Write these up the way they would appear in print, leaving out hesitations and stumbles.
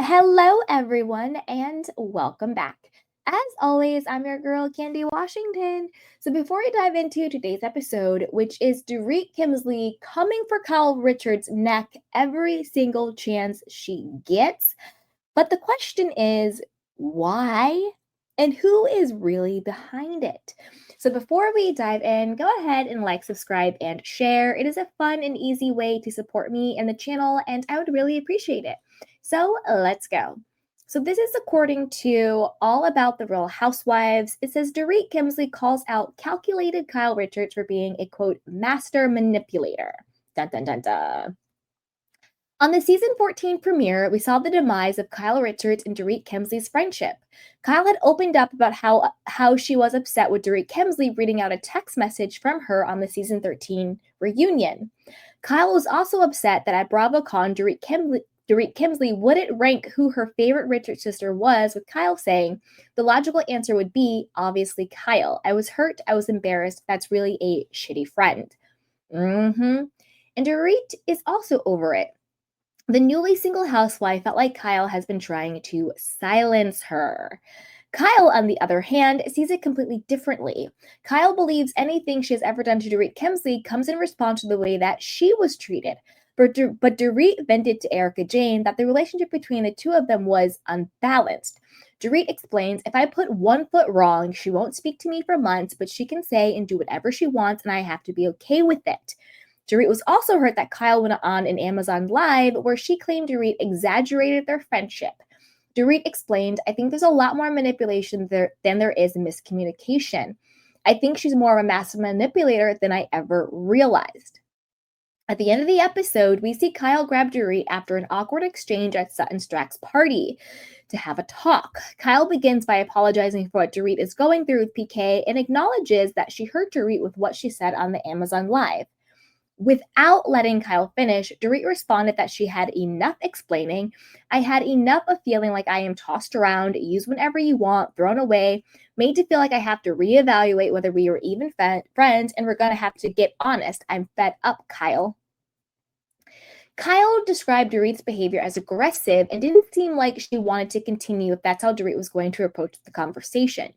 Hello, everyone, and welcome back. As always, I'm your girl, Candy Washington. So, before we dive into today's episode, which is Dorit Kemsley coming for Kyle Richards' neck every single chance she gets, but the question is, why? And who is really behind it? So before we dive in, go ahead and like, subscribe, and share. It is a fun and easy way to support me and the channel, and I would really appreciate it. So let's go. So this is according to All About the Real Housewives. It says Dorit Kemsley calls out calculated Kyle Richards for being a quote master manipulator. Dun dun dun dun. On the season 14 premiere, we saw the demise of Kyle Richards and Dorit Kemsley's friendship. Kyle had opened up about how she was upset with Dorit Kemsley reading out a text message from her on the season 13 reunion. Kyle was also upset that at BravoCon, Dorit Kemsley wouldn't rank who her favorite Richards sister was, with Kyle saying, the logical answer would be, obviously, Kyle. I was hurt. I was embarrassed. That's really a shitty friend. And Dorit is also over it. The newly single housewife felt like Kyle has been trying to silence her. Kyle, on the other hand, sees it completely differently. Kyle believes anything she has ever done to Dorit Kemsley comes in response to the way that she was treated. But Dorit vented to Erica Jane that the relationship between the two of them was unbalanced. Dorit explains, if I put one foot wrong, she won't speak to me for months, but she can say and do whatever she wants, and I have to be okay with it. Dorit was also hurt that Kyle went on an Amazon Live where she claimed Dorit exaggerated their friendship. Dorit explained, I think there's a lot more manipulation than there is miscommunication. I think she's more of a master manipulator than I ever realized. At the end of the episode, we see Kyle grab Dorit after an awkward exchange at Sutton Strack's party to have a talk. Kyle begins by apologizing for what Dorit is going through with PK and acknowledges that she hurt Dorit with what she said on the Amazon Live. Without letting Kyle finish, Dorit responded that she had enough explaining. I had enough of feeling like I am tossed around, used whenever you want, thrown away, made to feel like I have to reevaluate whether we were even friends, and we're going to have to get honest. I'm fed up, Kyle. Kyle described Dorit's behavior as aggressive and didn't seem like she wanted to continue if that's how Dorit was going to approach the conversation.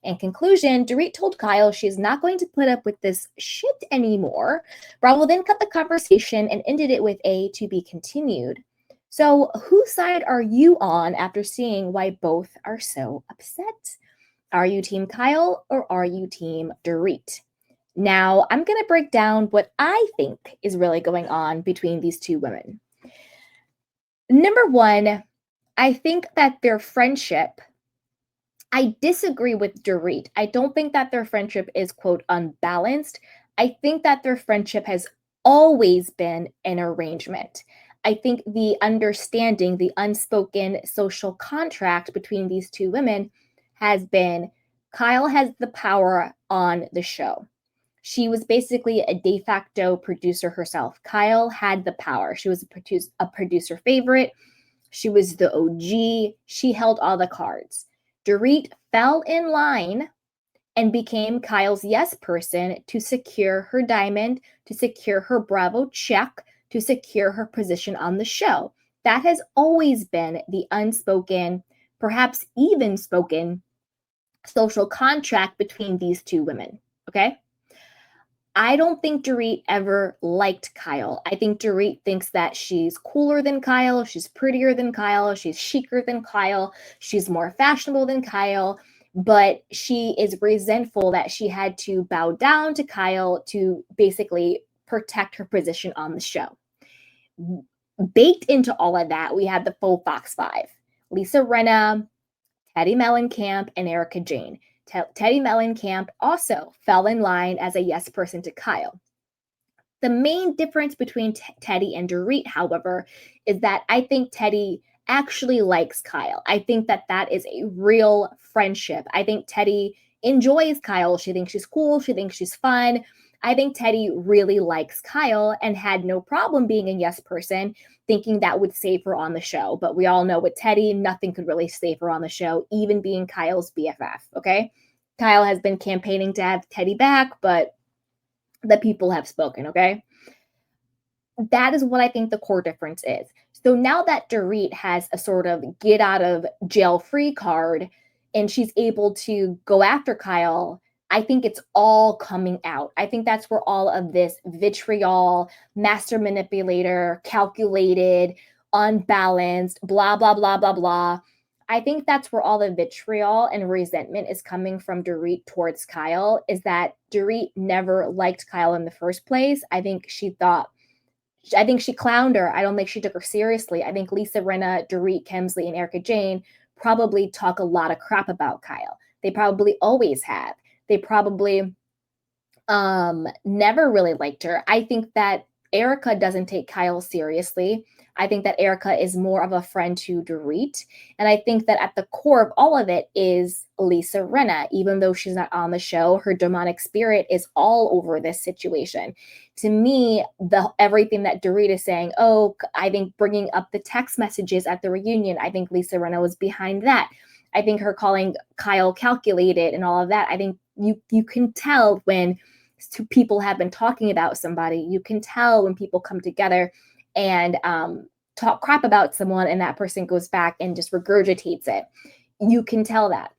In conclusion, Dorit told Kyle she is not going to put up with this shit anymore. Bravo then cut the conversation and ended it with a to be continued. So, whose side are you on after seeing why both are so upset? Are you Team Kyle or are you Team Dorit? Now, I'm going to break down what I think is really going on between these two women. Number one, I think that their friendship, I disagree with Dorit. I don't think that their friendship is, quote, unbalanced. I think that their friendship has always been an arrangement. I think the understanding, the unspoken social contract between these two women has been Kyle has the power on the show. She was basically a de facto producer herself. Kyle had the power. She was a producer favorite. She was the OG. She held all the cards. Dorit fell in line and became Kyle's yes person to secure her diamond, to secure her Bravo check, to secure her position on the show. That has always been the unspoken, perhaps even spoken, social contract between these two women. Okay? I don't think Dorit ever liked Kyle. I think Dorit thinks that she's cooler than Kyle, she's prettier than Kyle, she's chicer than Kyle, she's more fashionable than Kyle, but she is resentful that she had to bow down to Kyle to basically protect her position on the show. Baked into all of that, we had the full Fox Five: Lisa Rinna, Teddi Mellencamp, and Erica Jane. Teddi Mellencamp also fell in line as a yes person to Kyle. The main difference between Teddi and Dorit, however, is that I think Teddi actually likes Kyle. I think that that is a real friendship. I think Teddi enjoys Kyle. She thinks she's cool. She thinks she's fun. I think Teddi really likes Kyle and had no problem being a yes person, thinking that would save her on the show. But we all know with Teddi, nothing could really save her on the show, even being Kyle's BFF, okay? Kyle has been campaigning to have Teddi back, but the people have spoken, okay? That is what I think the core difference is. So now that Dorit has a sort of get out of jail free card and she's able to go after Kyle, I think it's all coming out. I think that's where all of this vitriol, master manipulator, calculated, unbalanced, blah, blah, blah, blah, blah. I think that's where all the vitriol and resentment is coming from Dorit towards Kyle, is that Dorit never liked Kyle in the first place. I think she clowned her. I don't think she took her seriously. I think Lisa Rinna, Dorit, Kemsley, and Erica Jane probably talk a lot of crap about Kyle. They probably always have. They probably never really liked her. I think that Erica doesn't take Kyle seriously. I think that Erica is more of a friend to Dorit. And I think that at the core of all of it is Lisa Rinna. Even though she's not on the show, her demonic spirit is all over this situation. To me, everything that Dorit is saying, oh, I think bringing up the text messages at the reunion, I think Lisa Rinna was behind that. I think her calling Kyle calculated and all of that. I think you can tell when people have been talking about somebody. You can tell when people come together and talk crap about someone and that person goes back and just regurgitates it. You can tell that.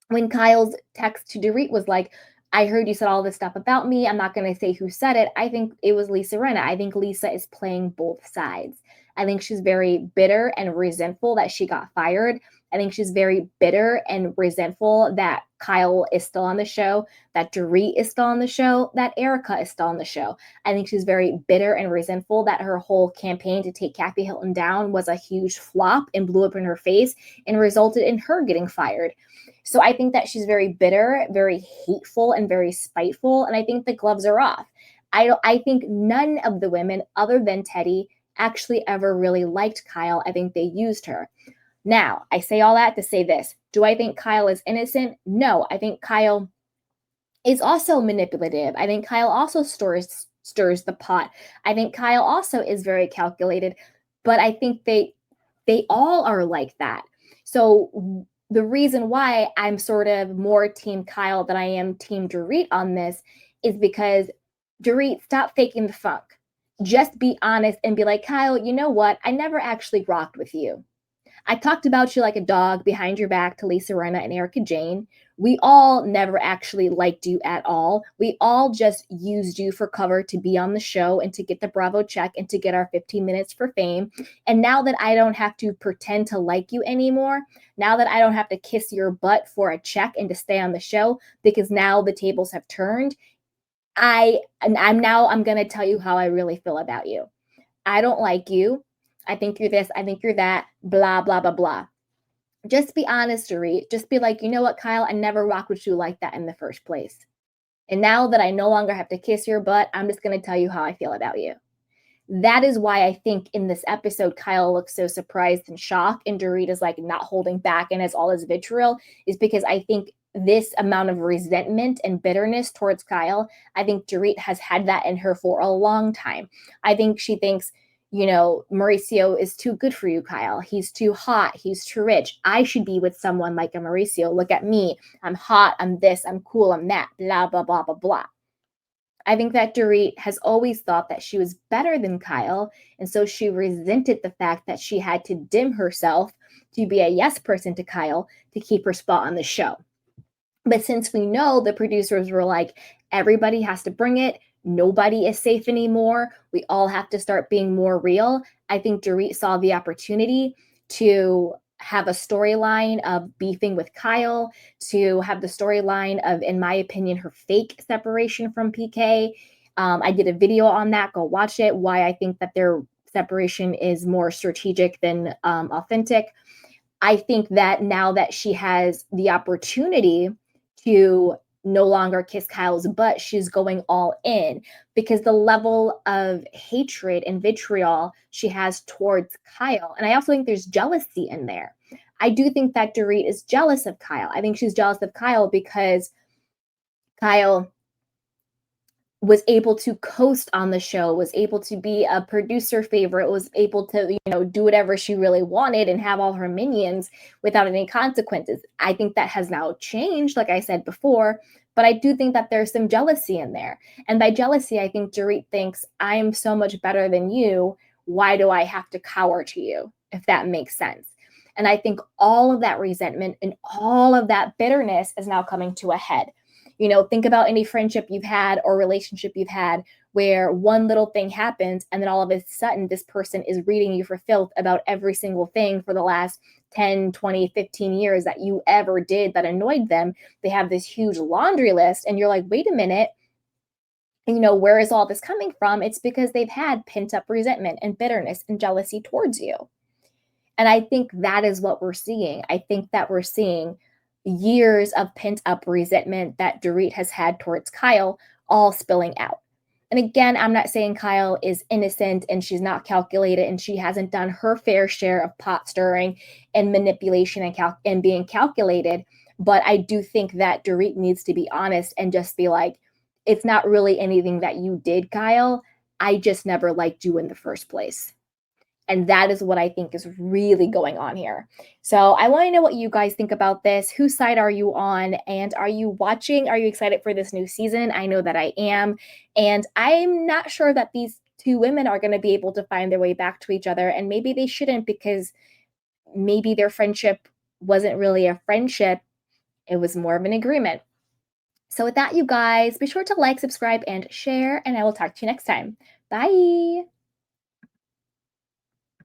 When Kyle's text to Dorit was like, I heard you said all this stuff about me. I'm not going to say who said it. I think it was Lisa Rinna. I think Lisa is playing both sides. I think she's very bitter and resentful that she got fired. I think she's very bitter and resentful that Kyle is still on the show, that Dorit is still on the show, that Erica is still on the show. I think she's very bitter and resentful that her whole campaign to take Kathy Hilton down was a huge flop and blew up in her face and resulted in her getting fired. So I think that she's very bitter, very hateful, and very spiteful. And I think the gloves are off. I think none of the women other than Teddi actually ever really liked Kyle. I think they used her. Now, I say all that to say this. Do I think Kyle is innocent? No. I think Kyle is also manipulative. I think Kyle also stirs the pot. I think Kyle also is very calculated. But I think they all are like that. So the reason why I'm sort of more team Kyle than I am team Dorit on this is because Dorit, stop faking the funk. Just be honest and be like, Kyle, you know what? I never actually rocked with you. I talked about you like a dog behind your back to Lisa Rinna and Erica Jane. We all never actually liked you at all. We all just used you for cover to be on the show and to get the Bravo check and to get our 15 minutes for fame. And now that I don't have to pretend to like you anymore, now that I don't have to kiss your butt for a check and to stay on the show, because now the tables have turned, I'm going to tell you how I really feel about you. I don't like you. I think you're this, I think you're that, blah, blah, blah, blah. Just be honest, Dorit. Just be like, you know what, Kyle, I never rocked with you like that in the first place. And now that I no longer have to kiss your butt, I'm just going to tell you how I feel about you. That is why I think in this episode, Kyle looks so surprised and shocked, and Dorit is like not holding back and has all his vitriol, is because I think this amount of resentment and bitterness towards Kyle, I think Dorit has had that in her for a long time. I think she thinks, you know, Mauricio is too good for you, Kyle. He's too hot. He's too rich. I should be with someone like a Mauricio. Look at me. I'm hot. I'm this. I'm cool. I'm that. Blah, blah, blah, blah, blah. I think that Dorit has always thought that she was better than Kyle. And so she resented the fact that she had to dim herself to be a yes person to Kyle to keep her spot on the show. But since we know the producers were like, everybody has to bring it, nobody is safe anymore, we all have to start being more real, I think Dorit saw the opportunity to have a storyline of beefing with Kyle, to have the storyline of, in my opinion, her fake separation from PK. I did a video on that. Go watch it. Why I think that their separation is more strategic than authentic. I think that now that she has the opportunity to no longer kiss Kyle's butt, she's going all in, because the level of hatred and vitriol she has towards Kyle. And I also think there's jealousy in there. I do think that Dorit is jealous of Kyle. I think she's jealous of Kyle because Kyle was able to coast on the show, was able to be a producer favorite, was able to, you know, do whatever she really wanted and have all her minions without any consequences. I think that has now changed, like I said before, but I do think that there's some jealousy in there. And by jealousy, I think Dorit thinks, I am so much better than you. why do I have to cower to you, if that makes sense? And I think all of that resentment and all of that bitterness is now coming to a head. Think about any friendship you've had or relationship you've had where one little thing happens and then all of a sudden this person is reading you for filth about every single thing for the last 10, 20, 15 years that you ever did that annoyed them. They have this huge laundry list and you're like, wait a minute, where is all this coming from? It's because they've had pent up resentment and bitterness and jealousy towards you. And I think that is what we're seeing. I think that we're seeing years of pent up resentment that Dorit has had towards Kyle all spilling out. And again, I'm not saying Kyle is innocent and she's not calculated and she hasn't done her fair share of pot stirring and manipulation and being calculated. But I do think that Dorit needs to be honest and just be like, it's not really anything that you did, Kyle. I just never liked you in the first place. And that is what I think is really going on here. So I want to know what you guys think about this. Whose side are you on? And are you watching? Are you excited for this new season? I know that I am. And I'm not sure that these two women are going to be able to find their way back to each other. And maybe they shouldn't, because maybe their friendship wasn't really a friendship. It was more of an agreement. So with that, you guys, be sure to like, subscribe, and share. And I will talk to you next time. Bye.